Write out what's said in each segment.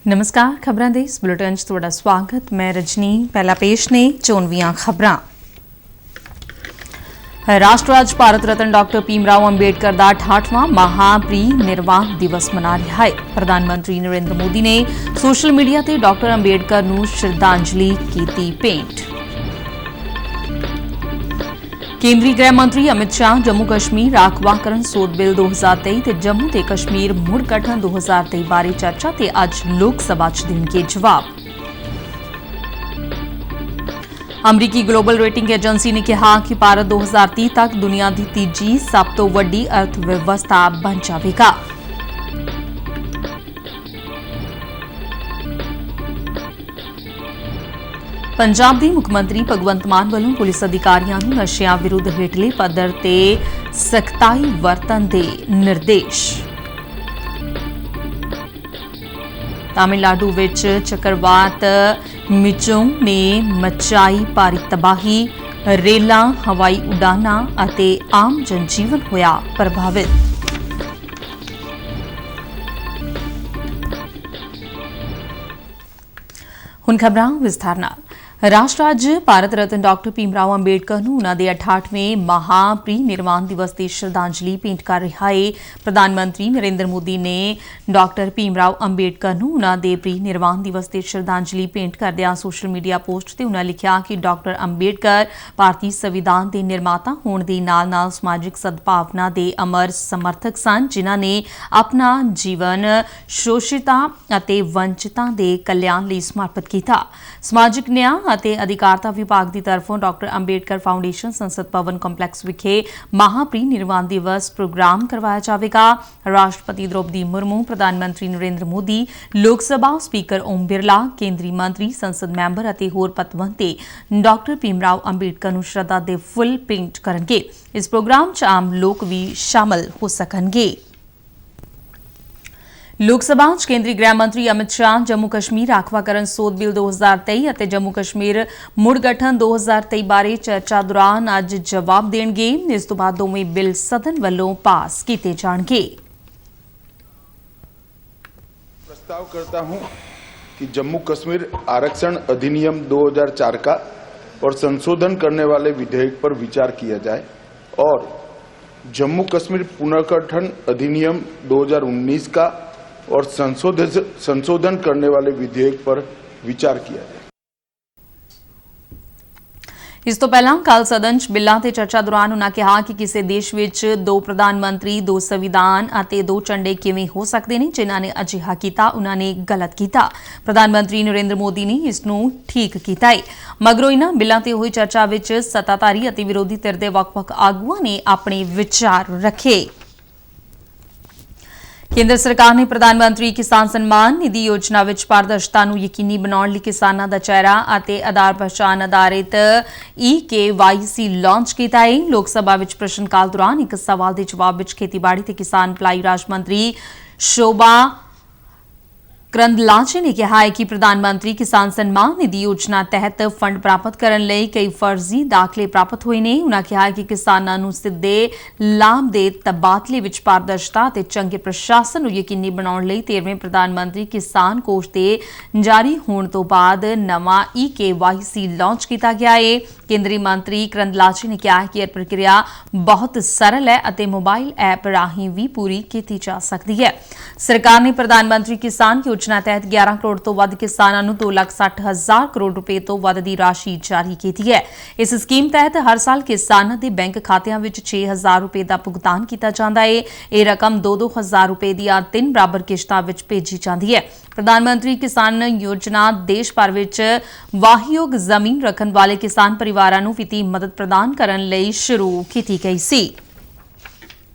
नमस्कार खबरां दे इस बुलेटिन च तुहाडा स्वागत। मैं रजनी। पहला पेश ने चोनवीआं खबरां। राष्ट्र अज भारत रत्न डॉक्टर भीमराव अंबेडकर का 68वां महापरिनिर्वाण दिवस मना रहा है। प्रधानमंत्री नरेंद्र मोदी ने सोशल मीडिया ते डॉक्टर अंबेडकर नूं श्रद्धांजलि की भेंट। केंद्रीय गृह मंत्री अमित शाह जम्मू कश्मीर राखवाकरण सोध बिल 2023 ते जम्मू ते कश्मीर मुड़ गठन 2023 बारे चर्चा ते अज लोक सभा च देणगे जवाब। अमरीकी ग्लोबल रेटिंग एजेंसी ने कहा कि भारत 2030 तक दुनिया की तीजी सब तो वड्डी अर्थव्यवस्था बन जाएगा। पंजाब के मुख्यमंत्री भगवंत मान वालों पुलिस अधिकारियों को नशियां विरुद्ध हेठले पद्धर ते सख्ताई वरतन के निर्देश। तमिलनाडु विच चक्रवात मिचोंग ने मचाई भारी तबाही। रेलां हवाई उड़ानां अते आम जनजीवन होया प्रभावित। हुण खबरां विस्तार नाल। राष्ट्र अज भारत रत्न डॉक्टर भीमराव अंबेडकर नूं उन्हां दे 68वें महापरिनिर्वाण दिवस की श्रद्धांजलि भेंट कर रहा है। प्रधानमंत्री नरेंद्र मोदी ने डॉक्टर भीमराव अंबेडकर नूं उन्हां दे परिनिर्वाण दिवस की श्रद्धांजलि भेंट करदिआं सोशल मीडिया पोस्ट ते उन्हां लिखिआ कि डॉक्टर अंबेडकर भारतीय संविधान के निर्माता होण दे नाल-नाल समाजिक सद्भावना के अमर समर्थक सन, जिन्हां ने अपना जीवन शोषितां अते वंचितां दे कल्याण लई समर्पित कीता। समाजिक न्याय ਅਤੇ अधिकारिता विभाग की तरफों डॉक्टर अंबेडकर फाउंडेशन संसद भवन कंपलैक्स विखे महापरिनिर्वाण दिवस प्रोग्राम करवाया जाएगा। राष्ट्रपति द्रौपदी मुर्मू, प्रधानमंत्री नरेंद्र मोदी, लोक सभा स्पीकर ओम बिरला, केंद्रीय मंत्री, संसद मैंबर ਅਤੇ होर पतवंते डॉक्टर भीमराव अंबेडकर नूं श्रद्धा दे फुल भेंट करनगे। इस प्रोग्राम च आम लोग भी शामिल हो सकणगे। लोक सभा च केंद्रीय गृह मंत्री अमित शाह जम्मू कश्मीर राखवाकरण सोध बिल 2023 ਅਤੇ जम्मू कश्मीर मुड़ गठन 2023 बारे चर्चा दौरान अज जवाब देणगे। इस तो बाद दोवें बिल सदन वालों पास किए जाणगे। प्रस्ताव करता हूं कि जम्मू कश्मीर आरक्षण अधिनियम 2004 का और संशोधन करने वाले विधेयक पर विचार किया जाए और जम्मू कश्मीर पुनर्गठन अधिनियम 2019 का और संशोधन करने वाले विधेयक पर विचार किया जाए। इस तो पहला कल सदन च बिल्लां ते चर्चा दौरान उन्होंने कहा कि किसी देश विच दो प्रधानमंत्री, दो संविधान अते दो झंडे किवें हो सकते हैं। जिन्हां ने अजिहा कीता उन्होंने गलत किया। प्रधानमंत्री नरेंद्र मोदी ने इसनूं ठीक कीता है। मगरों इन्हां बिल्लां ते होई चर्चा विच सत्ताधारी अते विरोधी धिर दे वख-वख आगुआं ने अपने विचार रखे। केंद्र सरकार ने प्रधानमंत्री किसान सम्मान निधि योजना विच पारदर्शिता नूं यकीनी बनाउण लई किसानां दा चेहरा अते आधार पहचान आधारित EKYC लॉन्च कीता है। लोक सभा विच प्रश्नकाल दौरान एक सवाल के जवाब विच खेतीबाड़ी ते किसान भलाई राज मंत्री शोभा करंदलाजे ने कहा है कि प्रधानमंत्री किसान सम्मान निधि योजना तहत फंड प्राप्त करने लई कई फर्जी दाखले प्राप्त हुए ने। उन्होंने कहा कि किसानां नूं सीधे लाभ दे तबादले विच पारदर्शिता ते चंगे प्रशासन नूं यकीनी बनाउण लई 13वें प्रधानमंत्री किसान कोष दे जारी होण तो बाद नवां EKYC लॉन्च किया गया है। केंद्रीय मंत्री करंदलाजे ने कहा कि यह प्रक्रिया बहुत सरल है अते मोबाइल ऐप राहीं भी पूरी की जा सकती है। सरकार ने प्रधानमंत्री किसान योजना तहत 11 करोड़ तो वध किसानां नूं 2,60,000 करोड़ रुपए तो वध दी राशि जारी की है। इस स्कीम तहत हर साल किसानां दे बैंक खातियां विच 6,000 रुपए का भुगतान किया जाता है। यह रकम 2-2 हज़ार रुपए दी 3 बराबर किश्तां विच भेजी जाती है। प्रधानमंत्री किसान योजना देश भर विच वाहयोग जमीन रखण वाले किसान परिवारां नूं वित्तीय मदद प्रदान करन लई शुरू की गई सी।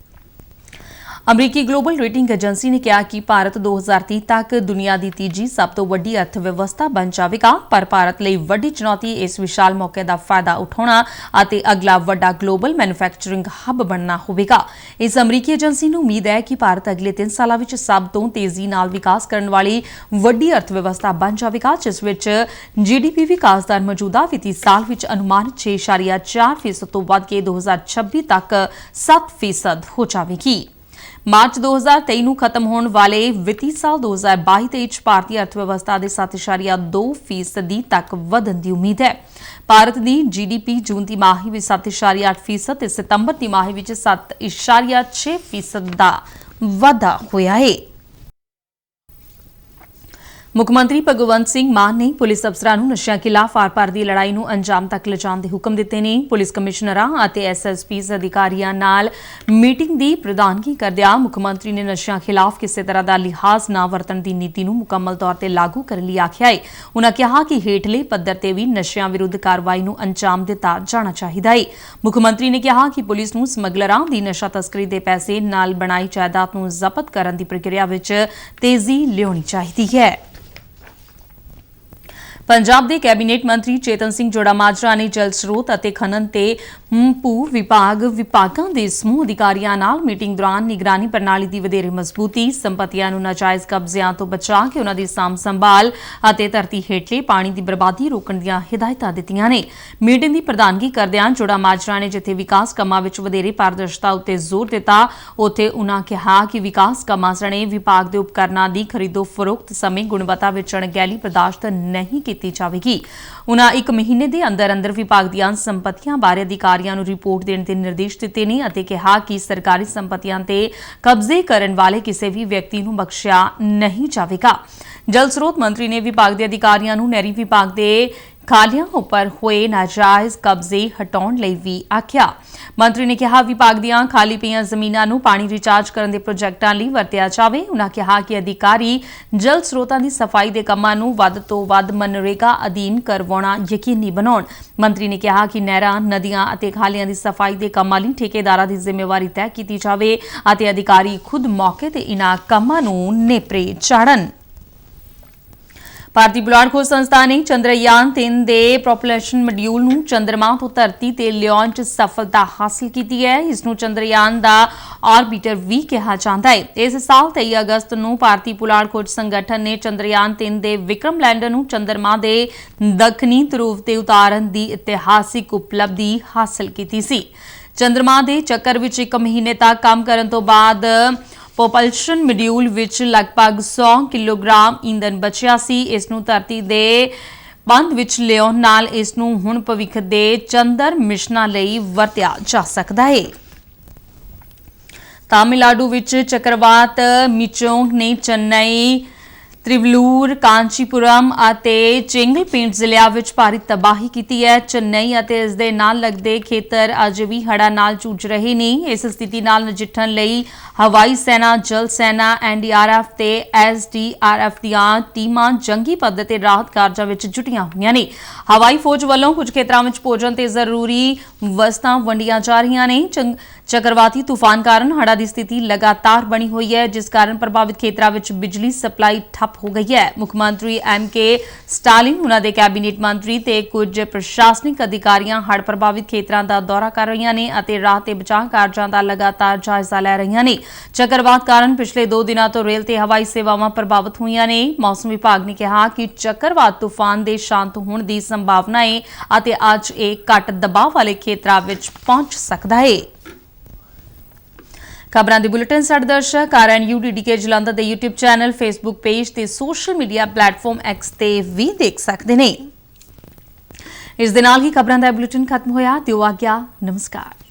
अमरीकी ग्लोबल रेटिंग एजेंसी ने कहा कि भारत 2030 तक दुनिया की तीजी सब तो वड्डी अर्थव्यवस्था बन जाएगा, पर भारत लई वड्डी चुनौती इस विशाल मौके का फायदा उठाना अते अगला वड्डा ग्लोबल मैन्युफैक्चरिंग हब बनना होवेगा। इस अमरीकी एजेंसी नूं उम्मीद है कि भारत अगले 3 सालों में सब तो तेजी नाल विकास करने वाली वड्डी अर्थव्यवस्था बन जाएगा, जिस विच GDP विकास दर मौजूदा वित्तीय साल विच अनुमानित 6.4% तो वध के 2026 तक 7% हो जाएगी। ਮਾਰਚ 2023 ਨੂੰ ਖਤਮ ਹੋਣ ਵਾਲੇ ਵਿੱਤੀ ਸਾਲ 2022-23 ਚ ਭਾਰਤੀ ਅਰਥਵਿਵਸਥਾ ਦੇ 7.2% ਤੱਕ ਵਧਣ ਦੀ ਉਮੀਦ ਹੈ। ਭਾਰਤ ਦੀ GDP ਜੂਨ ਦੀ ਮਾਹੀ ਵਿੱਚ 7.8% ਤੇ ਸਤੰਬਰ ਦੀ ਮਾਹੀ ਵਿੱਚ 7.6% ਦਾ ਵਾਧਾ ਹੋਇਆ ਹੈ। ਮੁੱਖ ਮੰਤਰੀ ਭਗਵੰਤ ਸਿੰਘ ਮਾਨ ਨੇ ਪੁਲਿਸ ਅਫਸਰਾਂ ਨੂੰ ਨਸ਼ਿਆਂ ਖਿਲਾਫ ਆਰ-ਪਾਰ ਦੀ ਲੜਾਈ ਨੂੰ ਅੰਜਾਮ ਤੱਕ ਲਿਜਾਣ ਦੇ ਹੁਕਮ ਦਿੱਤੇ ਨੇ। ਪੁਲਿਸ ਕਮਿਸ਼ਨਰਾਂ ਅਤੇ SSPs ਅਧਿਕਾਰੀਆਂ ਨਾਲ ਮੀਟਿੰਗ ਦੀ ਪ੍ਰਧਾਨਗੀ ਕਰਦਿਆਂ ਮੁੱਖ ਮੰਤਰੀ ਨੇ ਨਸ਼ਿਆਂ ਖਿਲਾਫ ਕਿਸੇ ਤਰ੍ਹਾਂ ਦਾ ਲਿਹਾਜ਼ ਨਾ ਵਰਤਣ ਦੀ ਨੀਤੀ ਨੂੰ ਮੁਕੰਮਲ ਤੌਰ ਤੇ ਲਾਗੂ ਕਰਨ ਲਈ ਆਖਿਆ ਹੈ। ਉਨ੍ਹਾਂ ਕਿਹਾ ਕਿ ਹੇਠਲੇ ਪੱਧਰ ਤੇ ਵੀ ਨਸ਼ਿਆਂ ਵਿਰੁੱਧ ਕਾਰਵਾਈ ਨੂੰ ਅੰਜਾਮ ਦਿੱਤਾ ਜਾਣਾ ਚਾਹੀਦਾ ਹੈ। ਮੁੱਖ ਮੰਤਰੀ ਨੇ ਕਿਹਾ ਕਿ ਪੁਲਿਸ ਨੂੰ ਸਮਗਲਰਾਂ ਦੀ ਨਸ਼ਾ ਤਸਕਰੀ ਦੇ ਪੈਸੇ ਨਾਲ ਬਣਾਈ ਜਾਇਦਾਦ ਨੂੰ ਜ਼ਬਤ ਕਰਨ ਦੀ ਪ੍ਰਕਿਰਿਆ ਵਿੱਚ ਤੇਜ਼ੀ ਲਿਆਉਣੀ ਚਾਹੀਦੀ ਹੈ। ਪੰਜਾਬ ਦੇ ਕੈਬਨਿਟ ਮੰਤਰੀ ਚੇਤਨ ਸਿੰਘ ਜੋੜਾ-ਮਾਜਰਾ ਨੇ ਜਲ ਸਰੋਤ ਅਤੇ ਖਨਨ ਤੇ ਭੂ ਵਿਭਾਗਾਂ ਦੇ ਸਮੂਹ ਅਧਿਕਾਰੀਆਂ ਨਾਲ ਮੀਟਿੰਗ ਦੌਰਾਨ ਨਿਗਰਾਨੀ ਪ੍ਰਣਾਲੀ ਦੀ ਵਧੇਰੇ ਮਜ਼ਬੂਤੀ, ਸੰਪਤੀਆਂ ਨੂੰ ਨਾਜਾਇਜ਼ ਕਬਜ਼ਿਆਂ ਤੋਂ ਬਚਾ ਕੇ ਉਨ੍ਹਾਂ ਦੀ ਸਾਂਭ ਸੰਭਾਲ ਅਤੇ ਧਰਤੀ ਹੇਠਲੇ ਪਾਣੀ ਦੀ ਬਰਬਾਦੀ ਰੋਕਣ ਦੀਆਂ ਹਿਦਾਇਤਾਂ ਦਿੱਤੀਆਂ ਨੇ। ਮੀਟਿੰਗ ਦੀ ਪ੍ਰਧਾਨਗੀ ਕਰਦਿਆਂ ਜੋੜਾ-ਮਾਜਰਾ ਨੇ ਜਿੱਥੇ ਵਿਕਾਸ ਕੰਮਾਂ ਵਿੱਚ ਵਧੇਰੇ ਪਾਰਦਰਸ਼ਤਾ ਉੱਤੇ ਜ਼ੋਰ ਦਿੱਤਾ, ਉੱਥੇ ਉਨ੍ਹਾਂ ਕਿਹਾ ਕਿ ਵਿਕਾਸ ਕੰਮਾਂ ਸਣੇ ਵਿਭਾਗ ਦੇ ਉਪਕਰਨਾਂ ਦੀ ਖਰੀਦੋ ਫਰੋਖਤ ਸਮੇਂ ਗੁਣਵੱਤਾ ਵਿੱਚ ਅਣਗਹਿਲੀ ਬਰਦਾਸ਼ਤ ਨਹੀਂ ਕੀਤੀ ਜਾਵੇਗੀ। ਉਨ੍ਹਾਂ 1 ਮਹੀਨੇ ਦੇ ਅੰਦਰ ਵਿਭਾਗ ਦੀਆਂ ਸੰਪਤੀਆਂ ਬਾਰੇ ਅਧਿਕਾਰੀਆਂ ਨੂੰ ਰਿਪੋਰਟ ਦੇਣ ਦੇ ਨਿਰਦੇਸ਼ ਦਿੱਤੇ ਨੇ ਅਤੇ ਕਿਹਾ ਕਿ ਸਰਕਾਰੀ ਸੰਪਤੀਆਂ ਤੇ ਕਬਜ਼ੇ ਕਰਨ ਵਾਲੇ ਕਿਸੇ ਵੀ ਵਿਅਕਤੀ ਨੂੰ ਬਖਸ਼ਿਆ ਨਹੀਂ ਜਾਵੇਗਾ। ਜਲ ਸਰੋਤ ਮੰਤਰੀ ਨੇ ਵਿਭਾਗ ਦੇ ਅਧਿਕਾਰੀਆਂ ਨੂੰ ਨਹਿਰੀ ਵਿਭਾਗ ਦੇ ਖਾਲਿਆਂ ਉੱਪਰ ਹੋਏ ਨਾਜਾਇਜ਼ ਕਬਜ਼ੇ ਹਟਾਉਣ ਲਈ ਵੀ ਆਖਿਆ। ਮੰਤਰੀ ਨੇ ਕਿਹਾ ਵਿਭਾਗ ਦੀਆਂ ਖਾਲੀ ਪਈਆਂ ਜ਼ਮੀਨਾਂ ਨੂੰ ਪਾਣੀ ਰਿਚਾਰਜ ਕਰਨ ਦੇ ਪ੍ਰੋਜੈਕਟਾਂ ਲਈ ਵਰਤਿਆ ਜਾਵੇ। ਉਨ੍ਹਾਂ ਕਿਹਾ ਕਿ ਅਧਿਕਾਰੀ ਜਲ ਸਰੋਤਾਂ ਦੀ ਸਫਾਈ ਦੇ ਕੰਮਾਂ ਨੂੰ ਵੱਧ ਤੋਂ ਵੱਧ ਮਨਰੇਗਾ ਅਧੀਨ ਕਰਵਾਉਣਾ ਯਕੀਨੀ ਬਣਾਉਣ। ਮੰਤਰੀ ਨੇ ਕਿਹਾ ਕਿ ਨਹਿਰਾਂ, ਨਦੀਆਂ ਅਤੇ ਖਾਲੀਆਂ ਦੀ ਸਫਾਈ ਦੇ ਕੰਮਾਂ ਲਈ ਠੇਕੇਦਾਰਾਂ ਦੀ ਜ਼ਿੰਮੇਵਾਰੀ ਤੈਅ ਕੀਤੀ ਜਾਵੇ ਅਤੇ ਅਧਿਕਾਰੀ ਖੁਦ ਮੌਕੇ ਤੇ ਇਨ੍ਹਾਂ ਕੰਮਾਂ ਨੂੰ ਨੇਪਰੇ ਚਾੜਨ। ਭਾਰਤੀ ਪੁਲਾੜ ਖੋਜ ਸੰਸਥਾ ਨੇ ਚੰਦਰਯਾਨ 3 ਦੇ ਪ੍ਰੋਪਲਸ਼ਨ ਮੋਡਿਊਲ ਨੂੰ ਚੰਦਰਮਾ ਤੋਂ ਧਰਤੀ ਤੇ ਲਿਆਉਣ 'ਚ ਸਫਲਤਾ ਹਾਸਲ ਕੀਤੀ ਹੈ। ਇਸ ਨੂੰ ਚੰਦਰਯਾਨ ਦਾ ਆਰਬਿਟਰ ਵੀ ਕਿਹਾ ਜਾਂਦਾ ਹੈ। ਇਸ ਸਾਲ 23 ਅਗਸਤ ਨੂੰ ਭਾਰਤੀ ਪੁਲਾੜ ਖੋਜ ਸੰਗਠਨ ਨੇ ਚੰਦਰਯਾਨ 3 ਦੇ ਵਿਕਰਮ ਲੈਂਡਰ ਨੂੰ ਚੰਦਰਮਾ ਦੇ ਦੱਖਣੀ ਧਰੁਵ ਤੇ ਉਤਾਰਨ ਦੀ ਇਤਿਹਾਸਿਕ ਉਪਲਬਧੀ ਹਾਸਲ ਕੀਤੀ ਸੀ। ਚੰਦਰਮਾ ਦੇ ਚੱਕਰ ਵਿੱਚ 1 ਮਹੀਨੇ ਤੱਕ ਕੰਮ ਕਰਨ ਤੋਂ ਬਾਅਦ ਪ੍ਰੋਪਲਸ਼ਨ ਮੋਡਿਊਲ ਵਿੱਚ ਲਗਭਗ 100 ਕਿਲੋਗ੍ਰਾਮ ਈਂਧਨ ਬਚਿਆ ਸੀ। ਇਸ ਨੂੰ ਧਰਤੀ ਦੇ ਬੰਦ ਵਿੱਚ ਲਿਆਉਣ ਨਾਲ ਇਸ ਨੂੰ ਹੁਣ ਭਵਿੱਖ ਦੇ ਚੰਦਰ ਮਿਸ਼ਨਾਂ ਲਈ ਵਰਤਿਆ ਜਾ ਸਕਦਾ ਹੈ। ਤਾਮਿਲਨਾਡੂ ਵਿੱਚ ਚੱਕਰਵਾਤ ਮਿਚੋਂਗ ਨੇ ਚੇਨਈ, ਤ੍ਰਿਵਲੂਰ, ਕਾਂਚੀਪੁਰਮ ਅਤੇ ਚੇਂਗਲਪੇਂਟ ਜ਼ਿਲ੍ਹਿਆਂ ਵਿੱਚ ਭਾਰੀ ਤਬਾਹੀ ਕੀਤੀ ਹੈ। ਚੇਨਈ ਅਤੇ ਇਸ ਦੇ ਨਾਲ ਲੱਗਦੇ ਖੇਤਰ ਅਜੇ ਵੀ ਹੜ੍ਹਾਂ ਨਾਲ ਜੂਝ ਰਹੇ ਨੇ। ਇਸ ਸਥਿਤੀ ਨਾਲ ਨਜਿੱਠਣ ਲਈ ਹਵਾਈ ਸੈਨਾ, ਜਲ ਸੈਨਾ, NDRF ਤੇ SDRF ਦੀਆਂ ਟੀਮਾਂ ਜੰਗੀ ਪੱਧਰ ਤੇ ਰਾਹਤ ਕਾਰਜਾਂ ਵਿੱਚ ਜੁਟੀਆਂ ਹੋਈਆਂ ਨੇ। ਹਵਾਈ ਫੌਜ ਵੱਲੋਂ ਕੁਝ ਖੇਤਰਾਂ ਵਿੱਚ ਭੋਜਨ ਤੇ ਜ਼ਰੂਰੀ ਵਸਤਾਂ ਵੰਡੀਆਂ ਜਾ ਰਹੀਆਂ ਨੇ। ਚੱਕਰਵਾਤੀ ਤੂਫਾਨ ਕਾਰਨ ਹੜ੍ਹਾਂ ਦੀ ਸਥਿਤੀ ਲਗਾਤਾਰ ਬਣੀ ਹੋਈ ਹੈ, ਜਿਸ ਕਾਰਨ ਪ੍ਰਭਾਵਿਤ ਖੇਤਰਾਂ ਵਿੱਚ ਬਿਜਲੀ ਸਪਲਾਈ ਠੱਪ ਹੋ ਗਈ ਹੈ। ਮੁੱਖ ਮੰਤਰੀ MK ਸਟਾਲਿਨ, ਉਨ੍ਹਾਂ ਦੇ ਕੈਬਨਿਟ ਮੰਤਰੀ ਤੇ ਕੁਝ ਪ੍ਰਸ਼ਾਸਨਿਕ ਅਧਿਕਾਰੀਆਂ ਹੜ੍ਹ ਪ੍ਰਭਾਵਿਤ ਖੇਤਰਾਂ ਦਾ ਦੌਰਾ ਕਰ ਰਹੀਆਂ ਨੇ ਅਤੇ ਰਾਹਤ ਤੇ ਬਚਾਅ ਕਾਰਜਾਂ ਦਾ ਲਗਾਤਾਰ ਜਾਇਜ਼ਾ ਲੈ ਰਹੀਆਂ ਨੇ। ਚੱਕਰਵਾਤ ਕਾਰਨ ਪਿਛਲੇ 2 ਦਿਨਾਂ ਤੋਂ ਰੇਲ ਤੇ ਹਵਾਈ ਸੇਵਾਵਾਂ ਪ੍ਰਭਾਵਿਤ ਹੋਈਆਂ ਨੇ। ਮੌਸਮ ਵਿਭਾਗ ਨੇ ਕਿਹਾ ਕਿ ਚੱਕਰਵਾਤ ਤੂਫਾਨ ਦੇ ਸ਼ਾਂਤ ਹੋਣ ਦੀ ਸੰਭਾਵਨਾ ਹੈ ਅਤੇ ਅੱਜ ਇਹ ਘੱਟ ਦਬਾਅ ਵਾਲੇ ਖੇਤਰਾਂ ਵਿੱਚ ਪਹੁੰਚ ਸਕਦਾ ਹੈ। ਖਬਰਾਂ ਦੇ ਬੁਲੇਟਿਨ ਸਾਡੇ ਦਰਸ਼ਕ RNU-DDK ਜਲੰਧਰ ਦੇ YouTube ਚੈਨਲ, Facebook ਪੇਜ ਤੇ ਸੋਸ਼ਲ ਮੀਡੀਆ ਪਲੇਟਫਾਰਮ X ਤੇ ਵੀ ਦੇਖ ਸਕਦੇ ਨੇ। ਇਸ ਦੇ ਨਾਲ ਹੀ ਖਬਰਾਂ ਦਾ ਬੁਲੇਟਿਨ ਖਤਮ ਹੋਇਆ। ਦਿਓ ਆਗਿਆ। ਨਮਸਕਾਰ।